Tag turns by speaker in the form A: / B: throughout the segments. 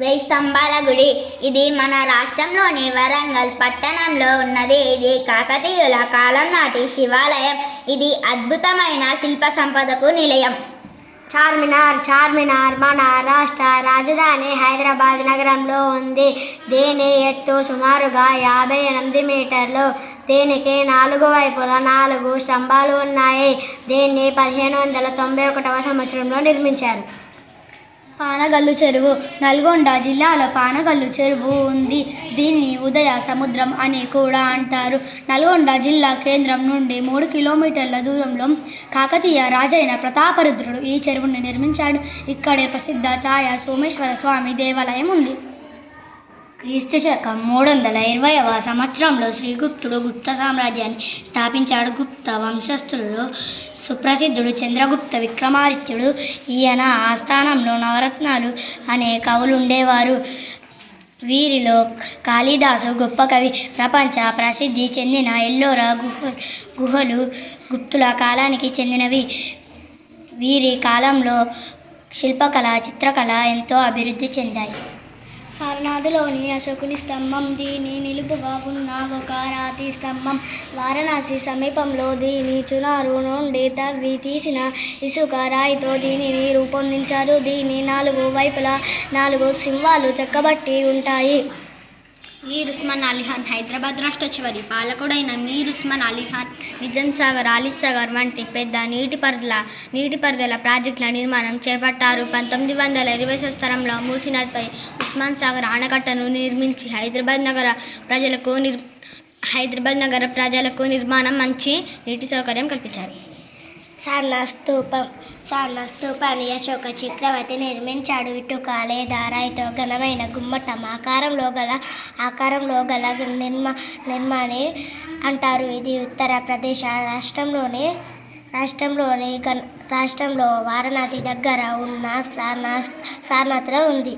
A: వెయ్యి స్తంభాల గుడి. ఇది మన రాష్ట్రంలోని వరంగల్ పట్టణంలో ఉన్నది. ఇది కాకతీయుల కాలం నాటి శివాలయం. ఇది అద్భుతమైన శిల్ప సంపదకు నిలయం.
B: చార్మినార్ మన రాష్ట్ర రాజధాని హైదరాబాద్ నగరంలో ఉంది. దీని ఎత్తు సుమారుగా 58 మీటర్లు. దీనికి 4 వైపులా 4 స్తంభాలు ఉన్నాయి. దీన్ని 1591వ సంవత్సరంలో నిర్మించారు.
C: పానగల్లు చెరువు. నల్గొండ జిల్లాలో పానగల్లు చెరువు ఉంది. దీన్ని ఉదయ సముద్రం అని కూడా అంటారు. నల్గొండ జిల్లా కేంద్రం నుండి 3 కిలోమీటర్ల దూరంలో కాకతీయ రాజైన ప్రతాపరుద్రుడు ఈ చెరువుని నిర్మించాడు. ఇక్కడే ప్రసిద్ధ ఛాయ సోమేశ్వర స్వామి దేవాలయం ఉంది. క్రీస్తు శకం 320వ సంవత్సరంలో శ్రీగుప్తుడు గుప్త సామ్రాజ్యాన్ని స్థాపించాడు. గుప్త వంశస్థులలో సుప్రసిద్ధుడు చంద్రగుప్త విక్రమాదిత్యుడు. ఈయన ఆస్థానంలో నవరత్నాలు అనే కవులు ఉండేవారు. వీరిలో కాళిదాసు గొప్ప కవి. ప్రపంచ ప్రసిద్ధి చెందిన ఎల్లోరా గుహలు గుప్తుల కాలానికి చెందినవి. వీరి కాలంలో శిల్పకళ, చిత్రకళ ఎంతో అభివృద్ధి చెందాయి. సారనాథ్లోని అశోకుని స్తంభం. దీని నిలుపుగా ఉన్న ఒక రాతి స్తంభం. వారణాసి సమీపంలో దీని చునారు నుండి తవ్వి తీసిన ఇసుక రాయితో దీనిని రూపొందించారు. దీని 4 వైపులా 4 సింహాలు చెక్కబట్టి ఉంటాయి.
A: మీర్ ఉస్మాన్ అలీ ఖాన్ హైదరాబాద్ రాష్ట్ర చివరి పాలకుడైన మీర్ ఉస్మాన్ అలీ ఖాన్ నిజాం సాగర్, అలీ సాగర్ వంటి పెద్ద నీటిపారుదల ప్రాజెక్టుల నిర్మాణం చేపట్టారు. 1920 సంవత్సరంలో మూసీ నదిపై ఉస్మాన్ సాగర్ ఆనకట్టను నిర్మించి హైదరాబాద్ నగర ప్రజలకు నిర్మాణం మంచి నీటి సౌకర్యం కల్పించారు.
B: సారనాథ్ స్తూపాన్ని అశోక చక్రవర్తి నిర్మించాడు. ఇటుక లేదా రాయితో ఘనమైన గుమ్మటం ఆకారంలో గల నిర్మాణి అంటారు. ఇది ఉత్తరప్రదేశ్ రాష్ట్రంలో వారణాసి దగ్గర ఉన్న సారనాథ్లో ఉంది.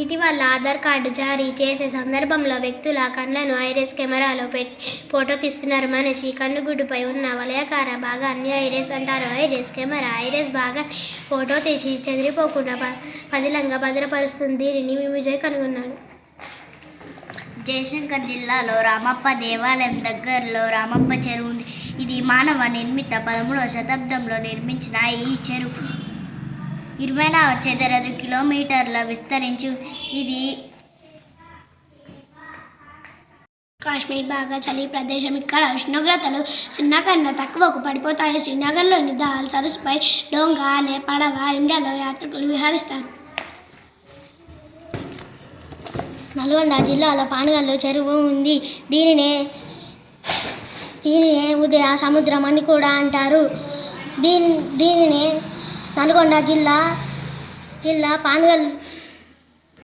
B: ఇటీవల ఆధార్ కార్డు జారీ చేసే సందర్భంలో వ్యక్తుల కళ్ళను ఐరిస్ కెమెరాలో పెట్టి ఫోటో తీస్తున్నారు. మనిషి కన్నుగుడ్డుపై ఉన్న వలయాకార భాగాన్ని ఐరిస్ అంటారు. ఐరిస్ భాగాన్ని ఫోటో తీసి చెదిరిపోకుండా పదిలంగా భద్రపరుస్తుంది. దీనిని విజయ్ కనుగొన్నాడు.
C: జయశంకర్ జిల్లాలో రామప్ప దేవాలయం దగ్గరలో రామప్ప చెరువు ఉంది. ఇది మానవ నిర్మిత. 13వ శతాబ్దంలో నిర్మించిన ఈ చెరువు 24 చదరపు కిలోమీటర్ల విస్తరించి ఇది
B: కాశ్మీర్ బాగా చలి ప్రదేశం. ఇక్కడ ఉష్ణోగ్రతలు 0 కన్నా తక్కువకు పడిపోతాయి. శ్రీనగర్లోని దాల్ సరస్సుపై డోంగా అనే పడవ ఇండ్లలో యాత్రికులు విహరిస్తారు. నల్గొండ జిల్లాలో పానగల్లు చెరువు ఉంది. దీనినే ఉదయ సముద్రం అని కూడా అంటారు. దీనినే నల్గొండ జిల్లా పానగల్